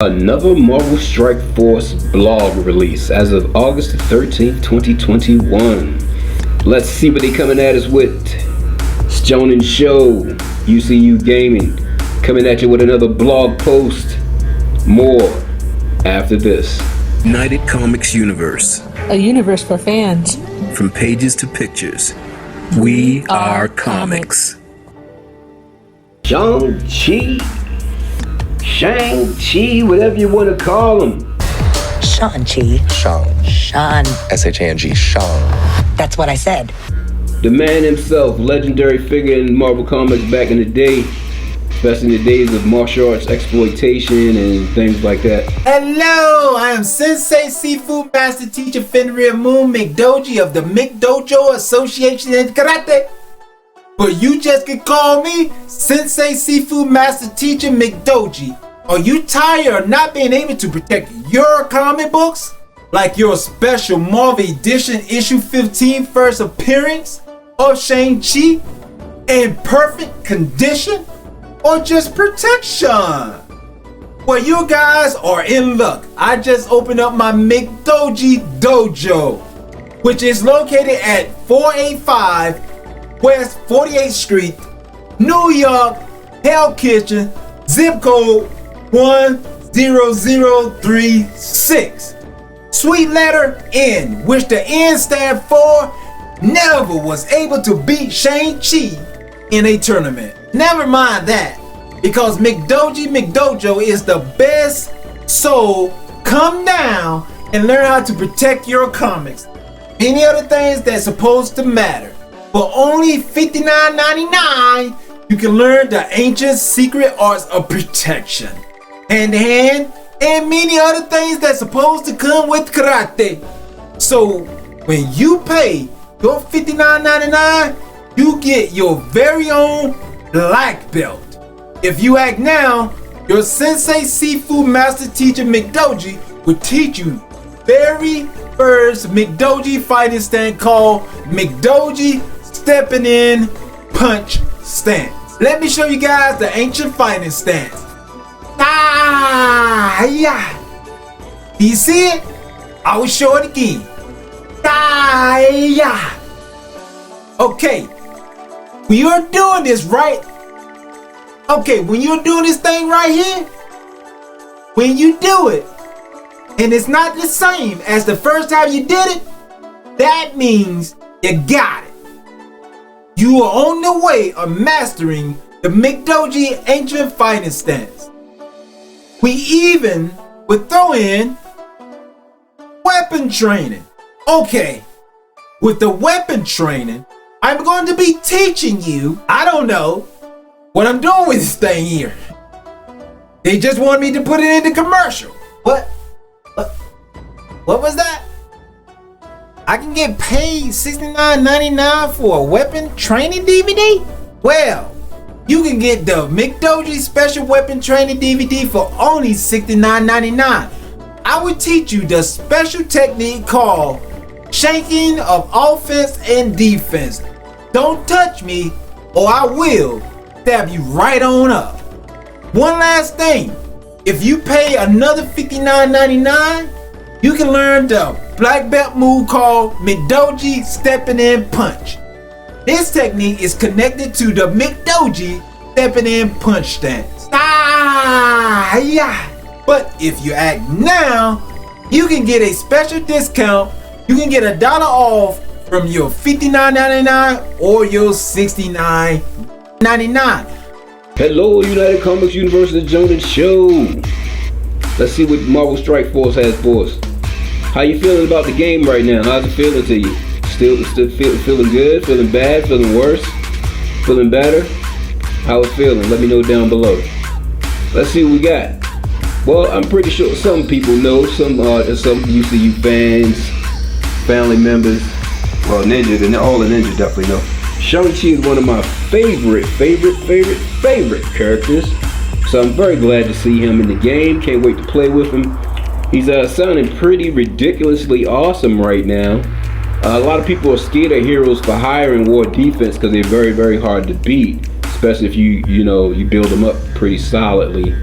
Another Marvel Strike Force blog release as of August 13th, 2021. Let's see what they coming at us with. It's JoninSho, UCU Gaming, coming at you with another blog post. More after this. United Comics Universe. A universe for fans. From pages to pictures, we are comics. Shang-Chi, whatever you want to call him. Shang-Chi. Shang. S-H-A-N-G. Shang. That's what I said. The man himself, legendary figure in Marvel Comics back in the day, especially in the days of martial arts exploitation and things like that. Hello, I am Sensei Seafood Master Teacher Fenrir Moon McDoji of the McDojo Association in Karate. But you just can call me Sensei Seafood Master Teacher McDoji. Are you tired of not being able to protect your comic books? Like your special Marvel Edition issue 15 first appearance of Shang-Chi in perfect condition? Or just protection? Well, you guys are in luck. I just opened up my McDoji Dojo, which is located at 485 West 48th Street, New York, Hell Kitchen, zip code 10036. Sweet letter N, which the N stand for never was able to beat Shang-Chi in a tournament. Never mind that, because McDojo is the best, so come down and learn how to protect your comics. Many other things that's supposed to matter. For only $59.99, you can learn the ancient secret arts of protection, hand-to-hand, and many other things that's supposed to come with karate. So when you pay your $59.99, you get your very own black belt. If you act now, your Sensei Seafood Master Teacher McDoji will teach you very first McDoji fighting stance called McDoji Stepping In Punch Stance. Let me show you guys the ancient fighting stance. Yeah. Do you see it? I will show it again. Yeah. Okay. When you're doing this right, when you're doing this thing right here, when you do it, and it's not the same as the first time you did it, that means you got it. You are on the way of mastering the McDoji ancient fighting stance. We even would throw in weapon training. Okay, with the weapon training, I'm going to be teaching you, I don't know what I'm doing with this thing here. They just want me to put it in the commercial. What was that? I can get paid $69.99 for a weapon training DVD? Well, you can get the McDoji Special Weapon Training DVD for only $69.99. I will teach you the special technique called shanking of offense and defense. Don't touch me or I will stab you right on up. One last thing, if you pay another $59.99, you can learn the black belt move called McDoji Stepping In Punch. This technique is connected to the McDoji Stepping In Punch stance. Yeah. But if you act now, you can get a special discount. You can get $1 off from your $59.99 or your $69.99. Hello, United Comics Universe, the JoninSho. Let's see what Marvel Strike Force has for us. How you feeling about the game right now? How's it feeling to you? Still feeling good? Feeling bad? Feeling worse? Feeling better? How it feeling? Let me know down below. Let's see what we got. Well, I'm pretty sure some people know, some UCU fans, family members, well, Ninja, and all the Ninjas definitely know. Shang-Chi is one of my favorite characters. So I'm very glad to see him in the game. Can't wait to play with him. He's sounding pretty ridiculously awesome right now. A lot of people are scared of heroes for hire and war defense because they're very hard to beat, especially if you build them up pretty solidly.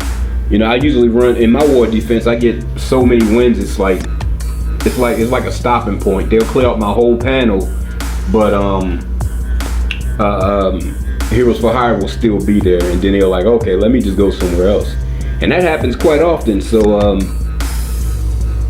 You know, I usually run in my war defense. I get so many wins. It's like a stopping point. They'll clear out my whole panel, but Heroes for Hire will still be there, and then they're like, okay, let me just go somewhere else, and that happens quite often. So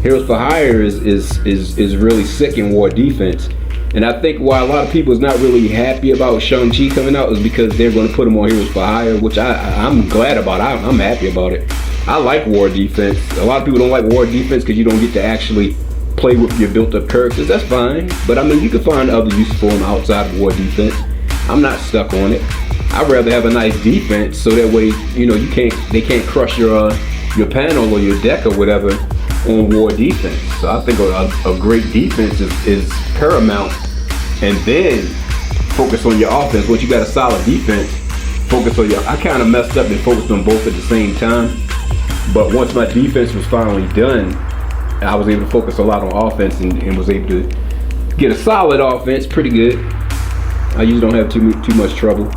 Heroes for Hire is really sick in war defense. And I think why a lot of people is not really happy about Shang-Chi coming out is because they're going to put him on Heroes for Hire, which I'm glad about. I'm happy about it. I like war defense. A lot of people don't like war defense because you don't get to actually play with your built-up characters. That's fine, but I mean, you can find other uses for them outside of war defense. I'm not stuck on it. I'd rather have a nice defense so that way, you know, they can't crush your panel or your deck or whatever on war defense. So I think a great defense is paramount, and then focus on your offense. Once you got a solid defense, focus on I kind of messed up and focused on both at the same time, but once my defense was finally done, I was able to focus a lot on offense and was able to get a solid offense pretty good. I usually don't have too much trouble.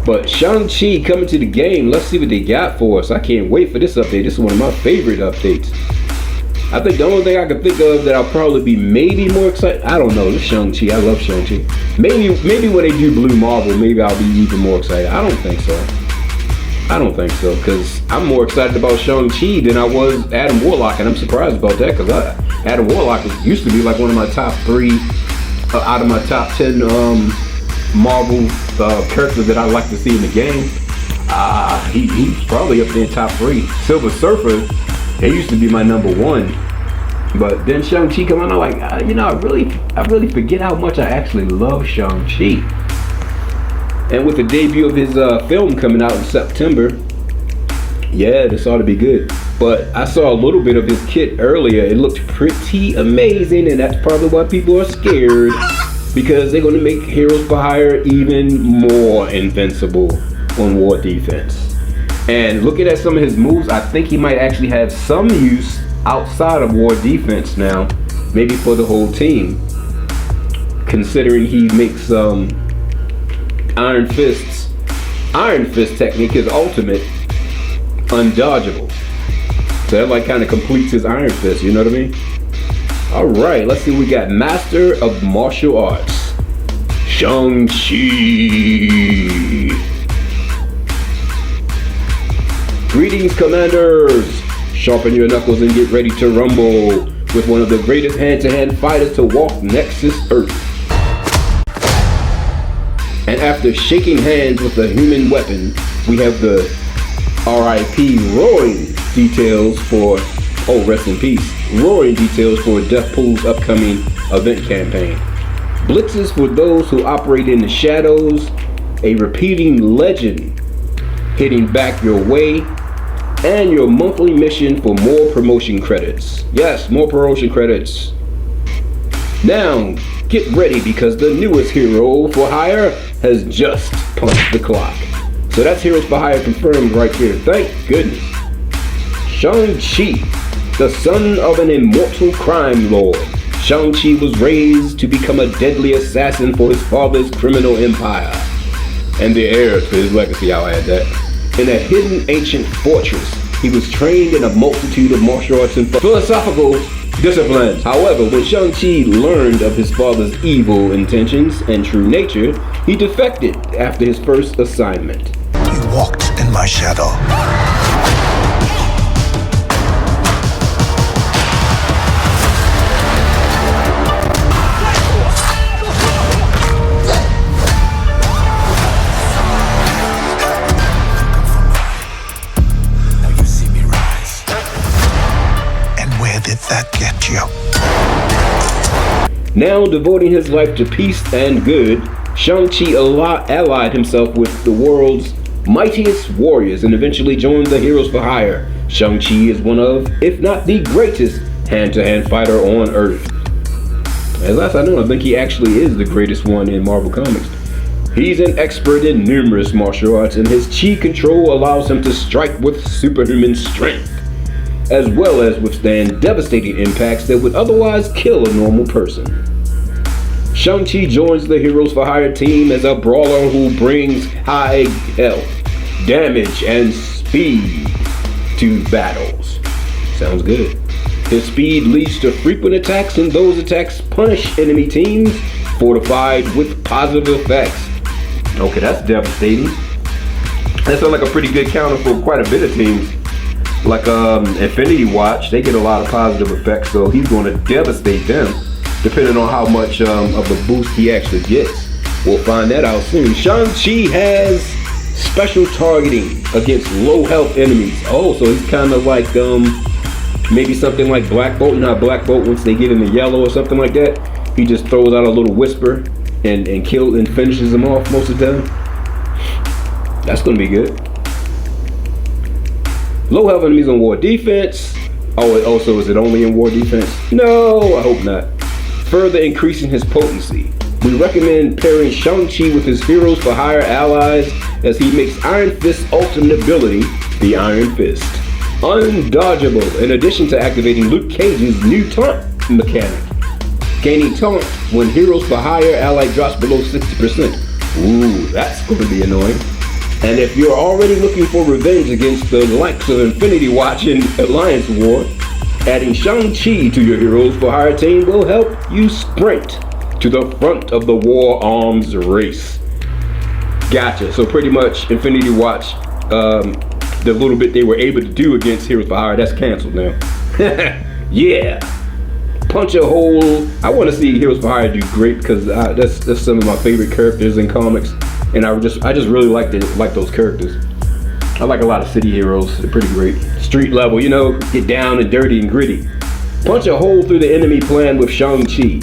But Shang-Chi coming to the game, let's see what they got for us. I can't wait for this update. This is one of my favorite updates. I think the only thing I can think of that I'll probably be maybe more excited, I don't know, this Shang-Chi, I love Shang-Chi. Maybe when they do Blue Marvel, maybe I'll be even more excited. I don't think so, because I'm more excited about Shang-Chi than I was Adam Warlock, and I'm surprised about that, because Adam Warlock used to be like one of my top 3 out of my top 10 Marvel characters that I like to see in the game. He's probably up there in top 3. Silver Surfer, he used to be my number 1, but then Shang-Chi come on, I'm like, I really forget how much I actually love Shang-Chi. And with the debut of his film coming out in September, yeah, this ought to be good. But I saw a little bit of his kit earlier. It looked pretty amazing, and that's probably why people are scared, because they're going to make Heroes for Hire even more invincible on war defense. And looking at some of his moves, I think he might actually have some use outside of war defense now, maybe for the whole team, considering he makes Iron Fist technique, his ultimate, undodgeable. So that like kind of completes his Iron Fist, you know what I mean? Alright, let's see, we got Master of Martial Arts, Shang-Chi. Greetings, Commanders! Sharpen your knuckles and get ready to rumble with one of the greatest hand-to-hand fighters to walk Nexus Earth. And after shaking hands with the human weapon, we have the R.I.P. roaring details for, oh, rest in peace, roaring details for Deathpool's upcoming event campaign. Blitzes for those who operate in the shadows, a repeating legend hitting back your way, and your monthly mission for more promotion credits. Yes, more promotion credits. Now, get ready because the newest Hero for Hire has just punched the clock. So that's Heroes for Hire confirmed right here. Thank goodness. Shang-Chi, the son of an immortal crime lord. Shang-Chi was raised to become a deadly assassin for his father's criminal empire, and the heir to his legacy, I'll add that. In a hidden ancient fortress, he was trained in a multitude of martial arts and philosophical disciplines. However, when Shang-Chi learned of his father's evil intentions and true nature, he defected after his first assignment. You walked in my shadow. That get you. Now devoting his life to peace and good, Shang-Chi allied himself with the world's mightiest warriors and eventually joined the Heroes for Hire. Shang-Chi is one of, if not the greatest, hand-to-hand fighter on Earth. As last I know, I think he actually is the greatest one in Marvel Comics. He's an expert in numerous martial arts, and his chi control allows him to strike with superhuman strength, as well as withstand devastating impacts that would otherwise kill a normal person. Shang-Chi joins the Heroes for Hire team as a brawler who brings high health, damage, and speed. to battles. Sounds good. His speed leads to frequent attacks, and those attacks punish enemy teams, fortified with positive effects. Okay, that's devastating. That sounds like a pretty good counter for quite a bit of teams. Like Infinity Watch, they get a lot of positive effects, so he's going to devastate them, depending on how much of the boost he actually gets. We'll find that out soon. Shang-Chi has special targeting against low health enemies. Oh, so he's kind of like maybe something like Black Bolt. You know how Black Bolt, once they get in the yellow or something like that, he just throws out a little whisper and kills and finishes them off most of the time. That's gonna be good. Low health enemies on war defense. Oh, so is it only in war defense? No, I hope not. Further increasing his potency. We recommend pairing Shang-Chi with his Heroes for Hire allies, as he makes Iron Fist's ultimate ability, the Iron Fist, undodgeable, in addition to activating Luke Cage's new taunt mechanic. Gaining taunt when Heroes for Hire ally drops below 60%. Ooh, that's going to be annoying. And if you're already looking for revenge against the likes of Infinity Watch and Alliance War, adding Shang-Chi to your Heroes for Hire team will help you sprint to the front of the war arms race. Gotcha. So pretty much Infinity Watch, the little bit they were able to do against Heroes for Hire, that's canceled now. Yeah. Punch a hole. I want to see Heroes for Hire do great, because that's some of my favorite characters in comics, and I just really like those characters. I like a lot of city heroes. They're pretty great. Street level, you know, get down and dirty and gritty. Punch a hole through the enemy plan with Shang-Chi.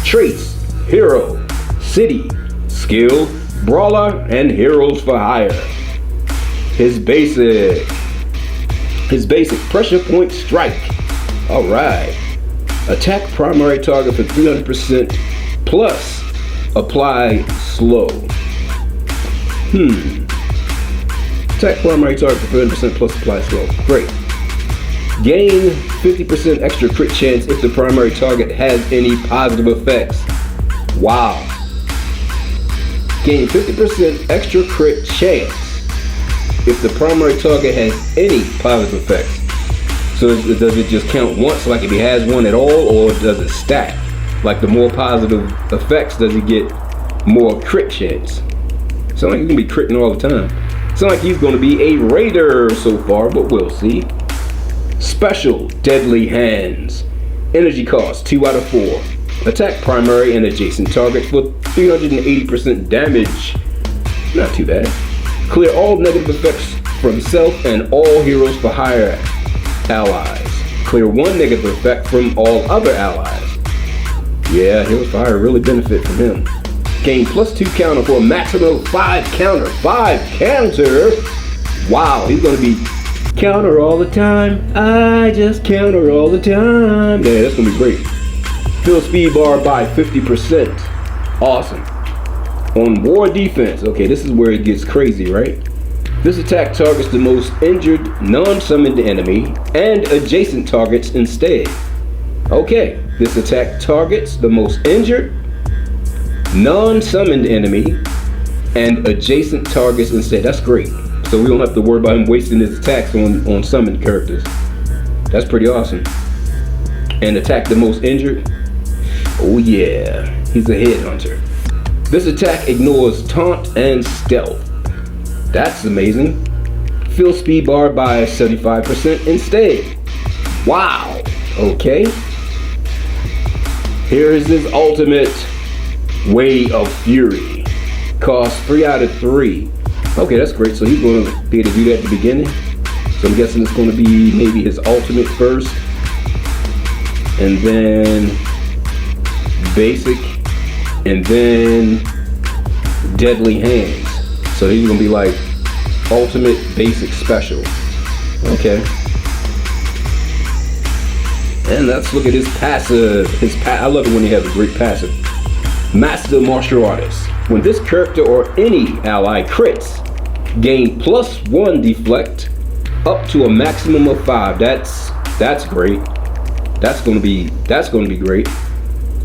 Traits, hero, city, skill, brawler, and Heroes for Hire. His basic pressure point strike. All right. Attack primary target for 300% plus apply slow. Attack primary target for 300% plus apply slow. Great. Gain 50% extra crit chance if the primary target has any positive effects. Wow. Gain 50% extra crit chance if the primary target has any positive effects. So does it just count once, like if he has one at all, or does it stack? Like the more positive effects, does he get more crit chance? Sounds like he's gonna be critting all the time. Sounds like he's gonna be a raider so far, but we'll see. Special Deadly Hands. Energy cost 2 out of 4. Attack primary and adjacent targets for 380% damage. Not too bad. Clear all negative effects from self and all Heroes for Hire allies. Clear one negative effect from all other allies. Yeah, Heroes for Hire really benefit from him. Gain +2 counter for a maximum of 5 counter. 5 counter? Wow, he's gonna be counter all the time. I just counter all the time. Yeah, that's gonna be great. Fill speed bar by 50%. Awesome. On war defense, okay, this is where it gets crazy, right? This attack targets the most injured non-summoned enemy and adjacent targets instead. Okay, this attack targets the most injured non-summoned enemy and adjacent targets instead. That's great. So we don't have to worry about him wasting his attacks on summoned characters. That's pretty awesome. And attack the most injured. Oh yeah, he's a headhunter. This attack ignores taunt and stealth. That's amazing. Fill speed bar by 75% instead. Wow. Okay. Here is his ultimate Way of Fury. Cost 3 out of 3. Okay, that's great. So he's going to be able to do that at the beginning. So I'm guessing it's going to be maybe his ultimate first, and then basic, and then Deadly Hands. So he's going to be like ultimate, basic, special. Okay. And let's look at his passive. I love it when he has a great passive. Master Martial Artist. When this character or any ally crits, gain +1 deflect up to a maximum of 5. That's great. That's gonna be great.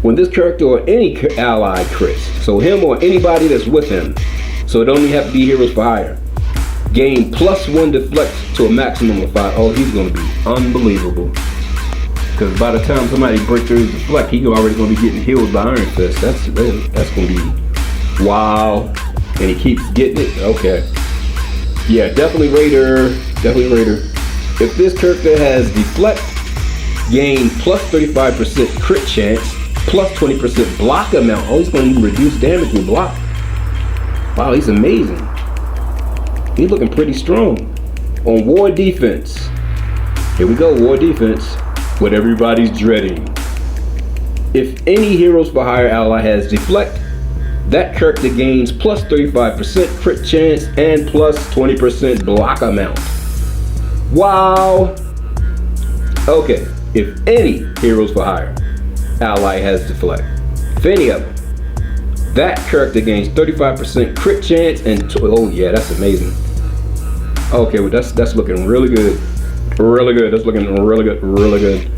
When this character or any ally crits, so him or anybody that's with him, so it don't even have to be Heroes for Hire. gain +1 deflect to a maximum of 5. Oh, he's going to be unbelievable. Because by the time somebody breaks through his deflect, he's already going to be getting healed by Iron Fist. That's going to be wow. And he keeps getting it. Okay. Yeah, definitely Raider. Definitely Raider. If this character has deflect, gain +35% crit chance, +20% block amount. Oh, he's going to even reduce damage with block. Wow, he's amazing. He's looking pretty strong. On war defense. Here we go, war defense. What everybody's dreading. If any Heroes for Hire ally has deflect, that character gains +35% crit chance and +20% block amount. Wow. Okay, if any Heroes for Hire ally has deflect, if any of them, that character gains 35% crit chance and oh yeah, that's amazing. Okay, well that's looking really good. Really good. That's looking really good. Really good.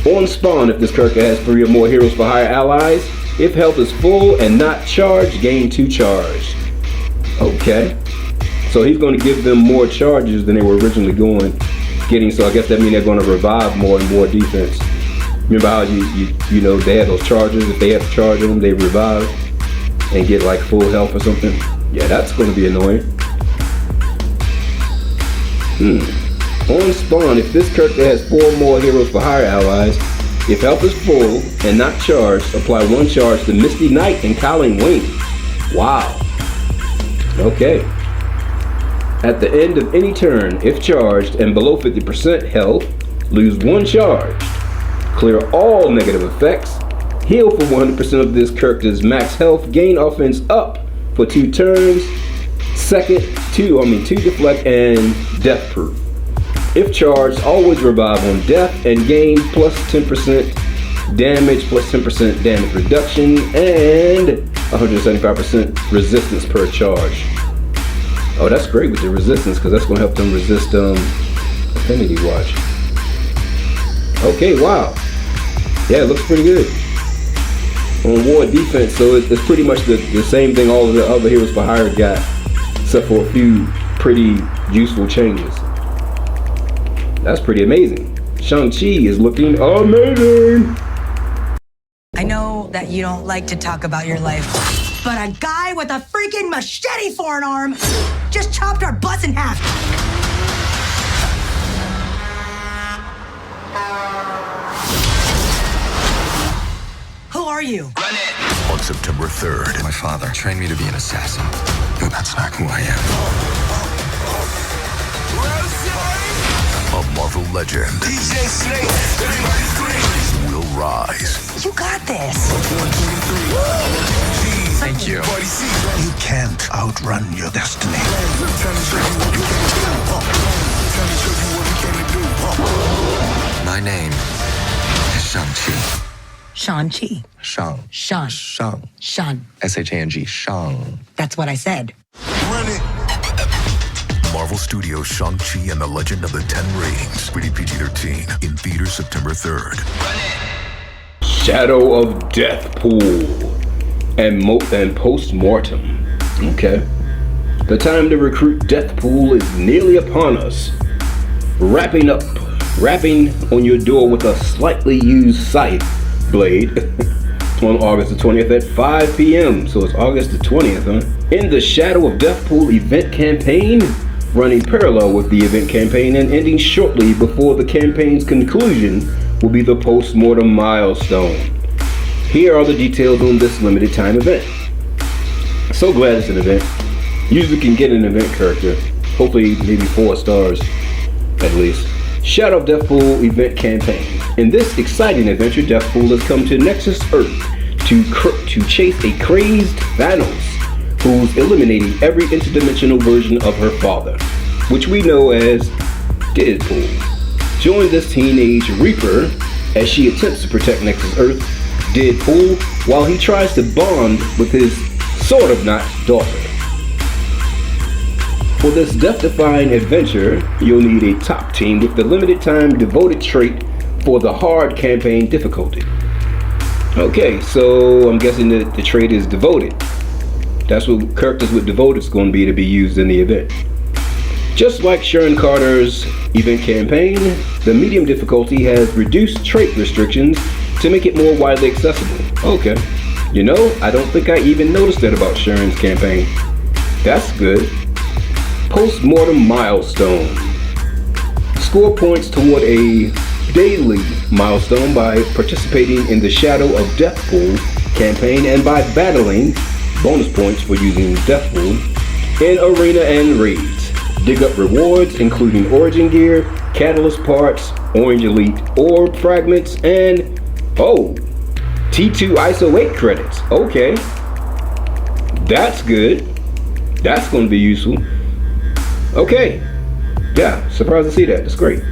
On spawn, if this character has 3 or more Heroes for Hire allies, if health is full and not charged, gain 2 charge. Okay. So he's going to give them more charges than they were originally getting. So I guess that means they're going to revive more and more defense. Remember how you know they have those charges? If they have to charge them, they revive and get like full health or something. Yeah, that's going to be annoying. On spawn, if this character has 4 more Heroes for Hire allies, if health is full and not charged, apply 1 charge to Misty Knight and Cowling Wing. Wow. Okay. At the end of any turn, if charged and below 50% health, lose 1 charge. Clear all negative effects. Heal for 100% of this character's max health. Gain offense up for 2 turns. Second, 2 deflect and death proof. If charged, always revive on death and gain +10% damage, +10% damage reduction, and 175% resistance per charge. Oh, that's great with the resistance because that's going to help them resist Affinity Watch. Okay, wow. Yeah, it looks pretty good. On war defense, so it's pretty much the same thing all of the other Heroes for Hire got, except for a few pretty useful changes. That's pretty amazing. Shang-Chi is looking amazing. I know that you don't like to talk about your life, but a guy with a freaking machete for an arm just chopped our bus in half. Who are you? On September 3rd, My father trained me to be an assassin, but that's not who I am. a Marvel legend will rise. You got this. Thank you. You can't outrun your destiny. My name is Shang-Chi. Shang-Chi. Shang. Shang. Shang. Shang. S-H-A-N-G. Shang. That's what I said. Marvel Studios' Shang-Chi and the Legend of the Ten Rings. Rated PG-13. In theaters September 3rd. Shadow of Deathpool and post-mortem. Okay. The time to recruit Deathpool is nearly upon us. Rapping on your door with a slightly used scythe blade on August the 20th at 5 p.m. So it's August the 20th, huh? In the Shadow of Deathpool event campaign, running parallel with the event campaign and ending shortly before the campaign's conclusion, will be the post-mortem milestone. Here are the details on this limited time event. So glad it's an event. Usually can get an event character. Hopefully maybe 4 stars at least. Shadow of Deathpool event campaign. In this exciting adventure, Deathpool has come to Nexus Earth to chase a crazed Thanos who's eliminating every interdimensional version of her father, which we know as Deadpool. Join this teenage Reaper as she attempts to protect Nexus Earth, Deadpool, while he tries to bond with his sort of not daughter. For this death-defying adventure, you'll need a top team with the limited time devoted trait for the hard campaign difficulty. Okay, so I'm guessing that the trait is devoted. That's what characters with devoted is going to be used in the event. Just like Sharon Carter's event campaign, the medium difficulty has reduced trait restrictions to make it more widely accessible. Okay. You know, I don't think I even noticed that about Sharon's campaign. That's good. Post-mortem milestone. Score points toward a daily milestone by participating in the Shadow of Death Pool campaign and by battling, bonus points for using Death Pool, in arena and raids. Dig up rewards including origin gear, catalyst parts, orange elite orb fragments, and T2 ISO 8 credits. Okay. That's good. That's going to be useful. Okay. Yeah, surprised to see that. That's great.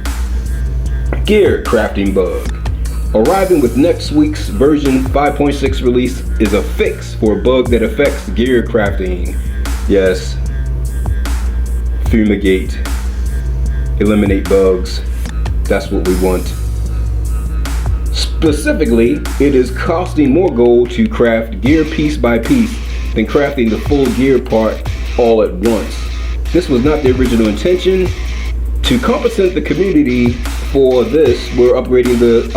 Gear crafting bug. Arriving with next week's version 5.6 release is a fix for a bug that affects gear crafting. Yes. Fumigate. Eliminate bugs. That's what we want. Specifically, it is costing more gold to craft gear piece by piece than crafting the full gear part all at once. This was not the original intention. To compensate the community for this, we're upgrading the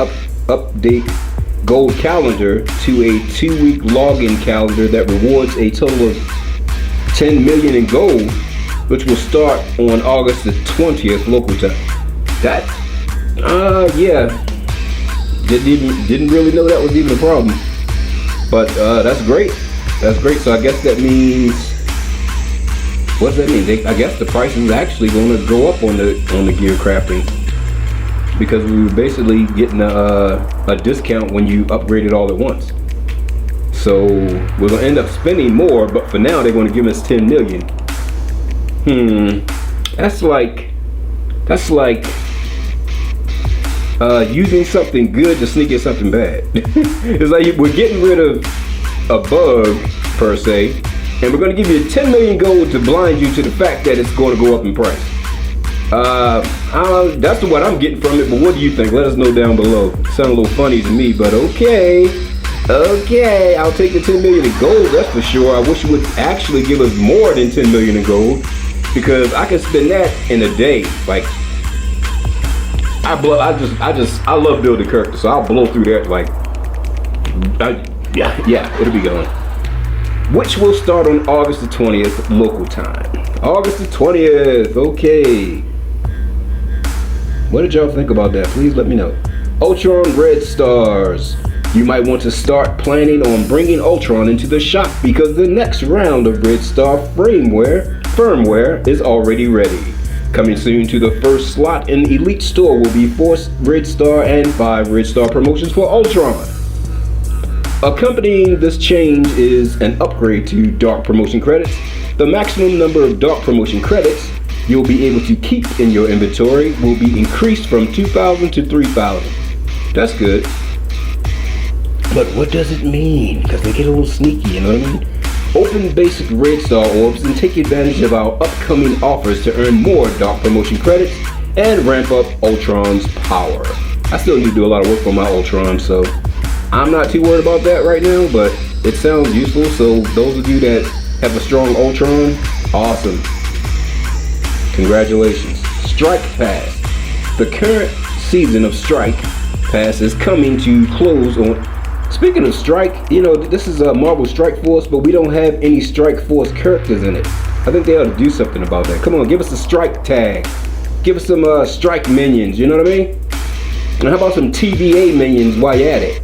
update gold calendar to a 2-week login calendar that rewards a total of 10 million in gold, which will start on August the 20th local time. That, yeah. Didn't really know that was even a problem, but that's great. That's great. So I guess that means, what does that mean? I guess the price is actually going to go up on the gear crafting, because we were basically getting a discount when you upgrade it all at once. So we're gonna end up spending more, but for now they're going to give us 10 million. That's like using something good to sneak in something bad. It's like we're getting rid of a bug per se, and we're going to give you 10 million gold to blind you to the fact that it's going to go up in price. That's what I'm getting from it, but what do you think? Let us know down below. Sound a little funny to me, but okay, I'll take the 10 million in gold, that's for sure. I wish you would actually give us more than 10 million in gold, because I can spend that in a day. Like, I love building characters, so I'll blow through that. Like, yeah, it'll be going. Which will start on August the 20th local time. August the 20th. Okay. What did y'all think about that? Please let me know. Ultron Red Stars. You might want to start planning on bringing Ultron into the shop, because the next round of Red Star firmware is already ready. Coming soon to the first slot in Elite Store will be 4 Red Star and 5 Red Star promotions for Ultron. Accompanying this change is an upgrade to Dark Promotion credits. The maximum number of Dark Promotion credits you'll be able to keep in your inventory will be increased from 2,000 to 3,000. That's good. But what does it mean? Because they get a little sneaky, you know what I mean? Open basic Red Star orbs and take advantage of our upcoming offers to earn more Dark Promotion credits and ramp up Ultron's power. I still need to do a lot of work on my Ultron, so I'm not too worried about that right now, but it sounds useful. So those of you that have a strong Ultron, awesome. Congratulations. Strike Pass. The current season of Strike Pass is coming to close on. Speaking of Strike, you know, this is a Marvel Strike Force, but we don't have any Strike Force characters in it. I think they ought to do something about that. Come on, give us a Strike tag. Give us some Strike minions, you know what I mean? And how about some TBA minions while you're at it?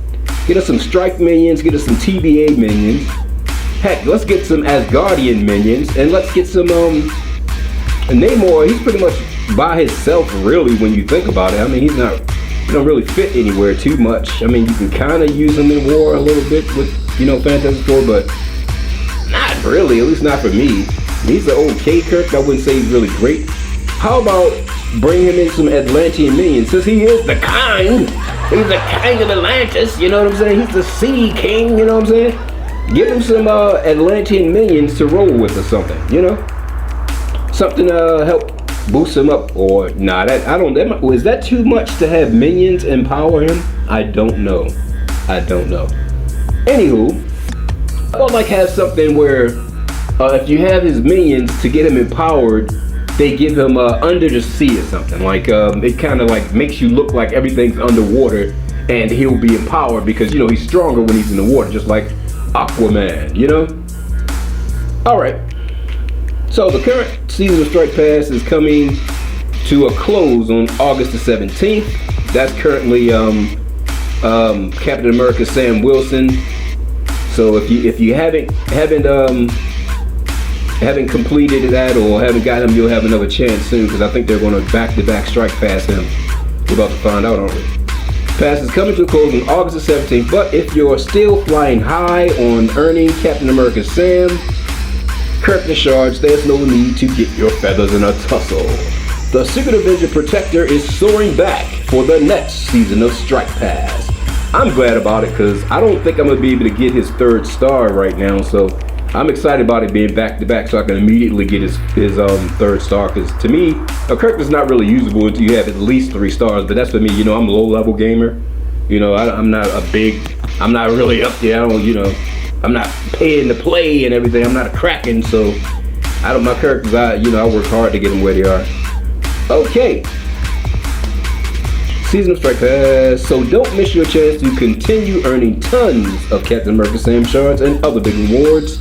Get us some Strike minions, get us some TBA minions. Heck, let's get some Asgardian minions, and let's get some, Namor, he's pretty much by himself, really, when you think about it. I mean, he don't really fit anywhere too much. I mean, you can kind of use him in war a little bit with, you know, Fantastic Four, but not really, at least not for me. He's an okay character. I wouldn't say he's really great. How about bring him in some Atlantean minions, since he is the king. He's the king of Atlantis, you know what I'm saying? He's the sea king, you know what I'm saying? Give him some Atlantean minions to roll with or something, you know? Something to help boost him up, or nah, is that too much to have minions empower him? I don't know. Anywho, I would like have something where if you have his minions to get him empowered, they give him under the sea or something. Like it kind of like makes you look like everything's underwater, and he'll be empowered because, you know, he's stronger when he's in the water, just like Aquaman, you know? All right. So the current season of Strike Pass is coming to a close on August the 17th. That's currently Captain America Sam Wilson. So if you haven't completed that or haven't got him, you'll have another chance soon, because I think they're going to back-to-back Strike Pass him. We're about to find out, aren't we? Pass is coming to a close on August the 17th, but if you're still flying high on earning Captain America Sam character shards, there's no need to get your feathers in a tussle. The Secret Avenger Protector is soaring back for the next season of Strike Pass. I'm glad about it because I don't think I'm going to be able to get his 3rd star right now, so I'm excited about it being back-to-back so I can immediately get his 3rd star, because to me, a character's not really usable until you have at least 3 stars, but that's for me. You know, I'm a low-level gamer. You know, I'm not really up there. I'm not paying to play and everything. I'm not a Kraken, so my characters, I work hard to get them where they are. Okay. Season of Strike Pass. So don't miss your chance to continue earning tons of Captain America Sam shards and other big rewards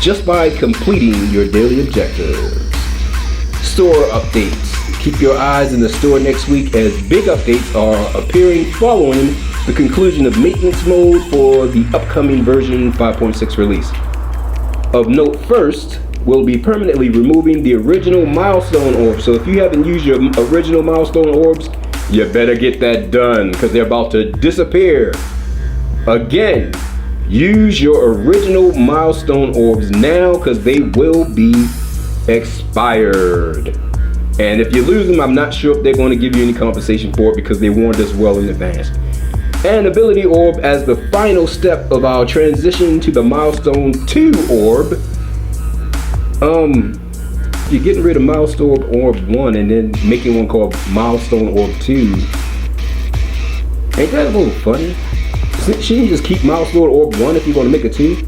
just by completing your daily objectives. Store updates. Keep your eyes in the store next week as big updates are appearing following the conclusion of maintenance mode for the upcoming version 5.6 release. Of note, first, we'll be permanently removing the original milestone orbs. So if you haven't used your original milestone orbs, you better get that done because they're about to disappear. Again, use your original milestone orbs now because they will be expired. And if you lose them, I'm not sure if they're going to give you any compensation for it because they warned us well in advance. An ability orb as the final step of our transition to the milestone 2 orb. You're getting rid of milestone orb 1 and then making one called milestone orb 2. Ain't that a little funny? Shouldn't you just keep milestone orb 1 if you're going to make a 2?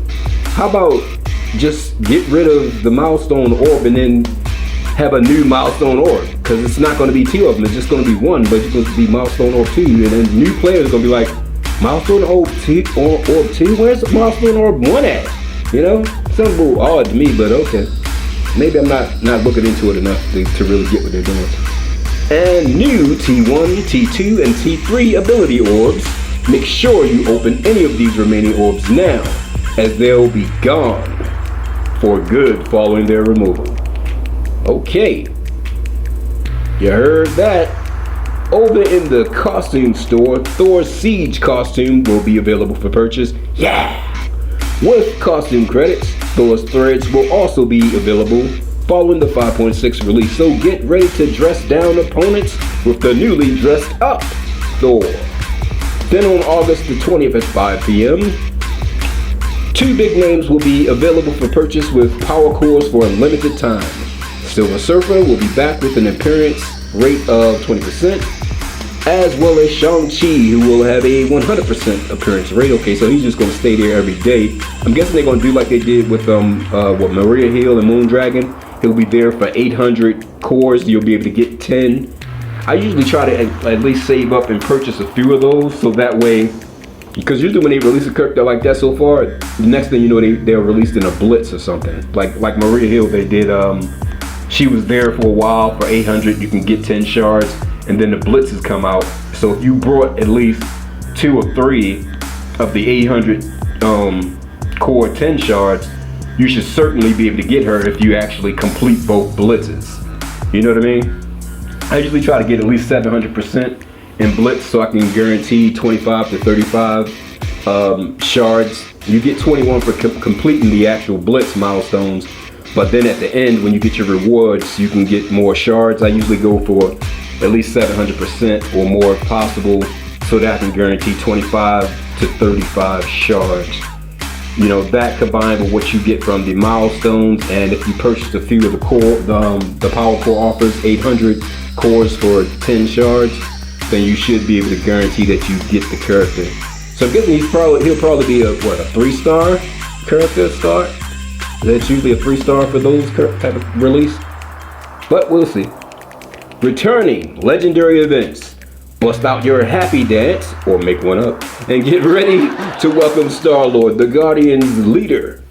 How about just get rid of the milestone orb and then have a new milestone orb? Because it's not going to be 2 of them, it's just going to be 1, but it's going to be milestone orb 2, and then new players are going to be like, milestone orb 2, where's the milestone orb 1 at? You know, sounds a little odd to me, but okay. Maybe I'm not looking into it enough to really get what they're doing. And new T1, T2, and T3 ability orbs. Make sure you open any of these remaining orbs now, as they'll be gone for good following their removal. Okay, you heard that. Over in the costume store, Thor's Siege costume will be available for purchase. Yeah! With costume credits, Thor's threads will also be available following the 5.6 release. So get ready to dress down opponents with the newly dressed up Thor. Then on August the 20th at 5 p.m., 2 big names will be available for purchase with power cores for a limited time. Silver Surfer will be back with an appearance rate of 20%, as well as Shang-Chi, who will have a 100% appearance rate. Okay, so he's just going to stay there every day. I'm guessing they're going to do like they did with Maria Hill and Moondragon. He'll be there for 800 cores. You'll be able to get 10. I usually try to at least save up and purchase a few of those, so that way, because usually when they release a character like that so far, the next thing you know, they're released in a blitz or something. Like Maria Hill, they did. She was there for a while for 800. You can get 10 shards, and then the blitzes come out. So if you brought at least 2 or 3 of the 800 core 10 shards, you should certainly be able to get her if you actually complete both blitzes. You know what I mean? I usually try to get at least 700% in blitz so I can guarantee 25 to 35 shards. You get 21 for completing the actual blitz milestones, but then at the end when you get your rewards you can get more shards. I usually go for at least 700% or more if possible, so that I can guarantee 25 to 35 shards. You know, that combined with what you get from the milestones, and if you purchase a few of the core, the power core offers 800 cores for 10 shards, then you should be able to guarantee that you get the character. So I'm guessing he'll probably be a 3-star character start. That's usually a 3-star for those type of release. but we'll see. Returning legendary events. Bust out your happy dance, or make one up, and get ready to welcome Star-Lord, the Guardians leader.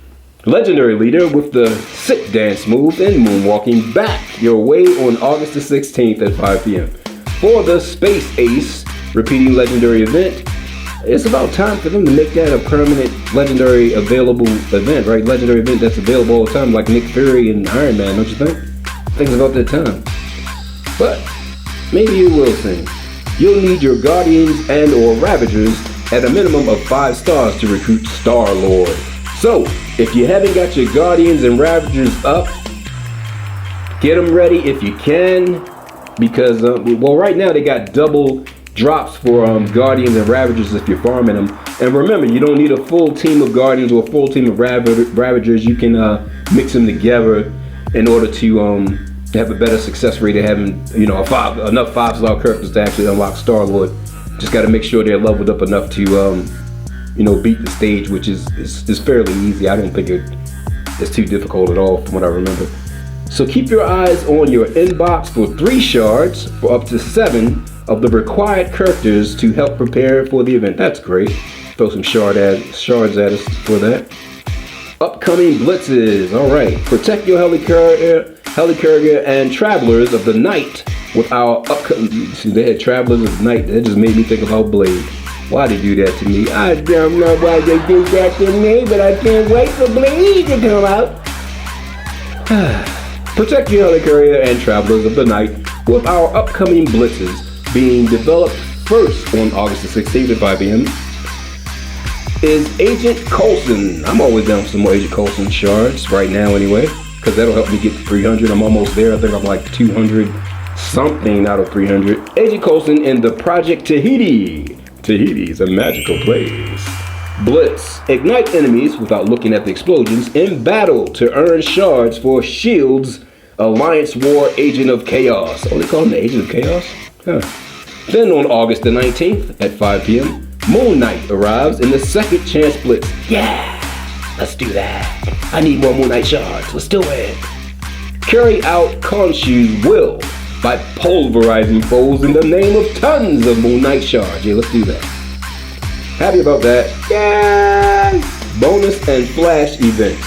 Legendary leader with the sick dance move and moonwalking back your way on August the 16th at 5 p.m. For the Space Ace repeating legendary event, it's about time for them to make that a permanent legendary available event, right? Legendary event that's available all the time, like Nick Fury and Iron Man, don't you think? Think about that time. But maybe you will sing. You'll need your Guardians and or Ravagers at a minimum of 5 stars to recruit Star-Lord. So, if you haven't got your Guardians and Ravagers up, get them ready if you can, because, well, right now they got double drops for Guardians and Ravagers if you're farming them. And remember, you don't need a full team of Guardians or a full team of Ravagers. You can mix them together in order to have a better success rate of having, you know, enough 5-star characters to actually unlock Star-Lord. Just got to make sure they're leveled up enough to, you know, beat the stage, which is fairly easy. I don't think it's too difficult at all from what I remember. So keep your eyes on your inbox for 3 shards for up to 7 of the required characters to help prepare for the event. That's great. Throw some shards at us for that. Upcoming blitzes. All right. Protect your helicarrier and travelers of the night with our upcoming. See, they had travelers of the night. That just made me think about Blade. Why they do that to me? I don't know why they do that to me, but I can't wait for Blade to come out. Protect your helicarrier and travelers of the night with our upcoming blitzes being developed first on August the 16th at 5 p.m. is Agent Coulson. I'm always down for some more Agent Coulson shards right now anyway, because that'll help me get to 300. I'm almost there. I think I'm like 200 something out of 300. Agent Coulson in the Project Tahiti. Tahiti's a magical place. Blitz. Ignite enemies without looking at the explosions in battle to earn shards for S.H.I.E.L.D.'s Alliance War Agent of Chaos. Oh, they call him the Agent of Chaos? Huh. Then on August the 19th at 5 p.m., Moon Knight arrives in the Second Chance Blitz. Yeah, let's do that. I need more Moon Knight shards. Let's do it. Carry out Khonshu's will by pulverizing foes in the name of tons of Moon Knight shards. Yeah, let's do that. Happy about that. Yes! Bonus and Flash events.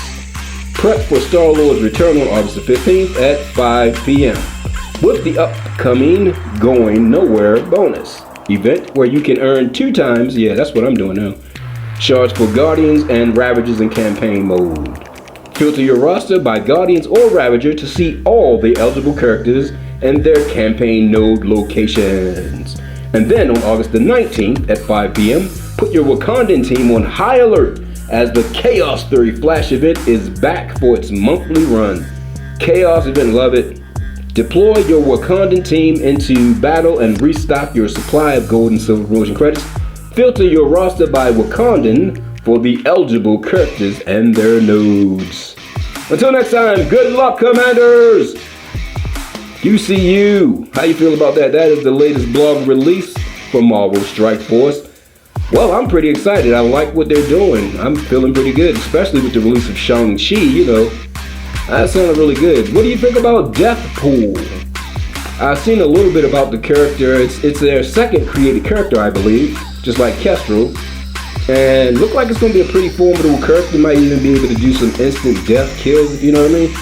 Prep for Star-Lord's return on August the 15th at 5 p.m. with the upcoming Going Nowhere bonus event where you can earn 2 times, yeah, that's what I'm doing now, shards for Guardians and Ravagers in campaign mode. Filter your roster by Guardians or Ravager to see all the eligible characters and their campaign node locations. And then on August the 19th at 5 p.m., put your Wakandan team on high alert as the Chaos Theory Flash event is back for its monthly run. Chaos event, love it. Deploy your Wakandan team into battle and restock your supply of gold and silver promotion credits. Filter your roster by Wakandan for the eligible characters and their nodes. Until next time, good luck, Commanders! UCU, how you feel about that? That is the latest blog release from Marvel Strike Force. Well, I'm pretty excited. I like what they're doing. I'm feeling pretty good, especially with the release of Shang-Chi, you know. That sounded really good. What do you think about Deathpool? I've seen a little bit about the character. It's their second created character, I believe, just like Kestrel. And look like it's going to be a pretty formidable character. Might even be able to do some instant death kills, if you know what I mean.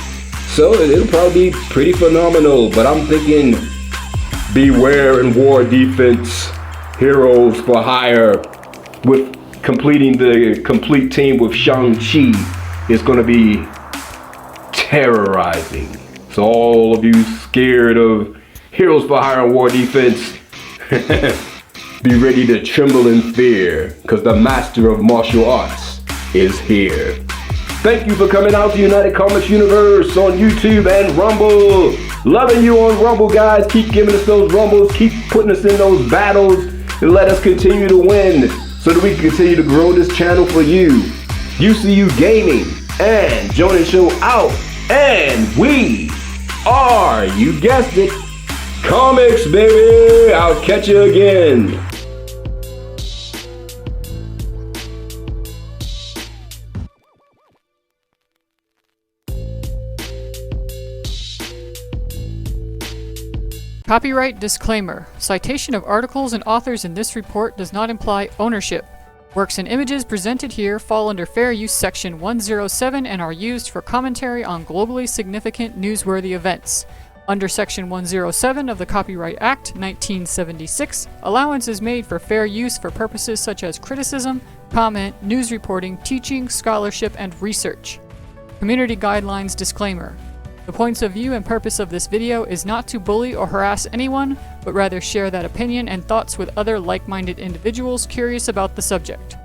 So it'll probably be pretty phenomenal. But I'm thinking beware and war defense, heroes for hire, with completing the complete team with Shang-Chi is going to be terrorizing. So all of you scared of heroes for hire and war defense, be ready to tremble in fear, because the master of martial arts is here. Thank you for coming out to United Comics Universe on YouTube and Rumble. Loving you on Rumble, guys. Keep giving us those Rumbles. Keep putting us in those battles and let us continue to win so that we can continue to grow this channel for you. UCU Gaming and JoninSho out. And we are, you guessed it, comics, baby. I'll catch you again. Copyright disclaimer. Citation of articles and authors in this report does not imply ownership. Works and images presented here fall under Fair Use Section 107 and are used for commentary on globally significant newsworthy events. Under Section 107 of the Copyright Act, 1976, allowance is made for fair use for purposes such as criticism, comment, news reporting, teaching, scholarship, and research. Community Guidelines Disclaimer. The points of view and purpose of this video is not to bully or harass anyone, but rather share that opinion and thoughts with other like-minded individuals curious about the subject.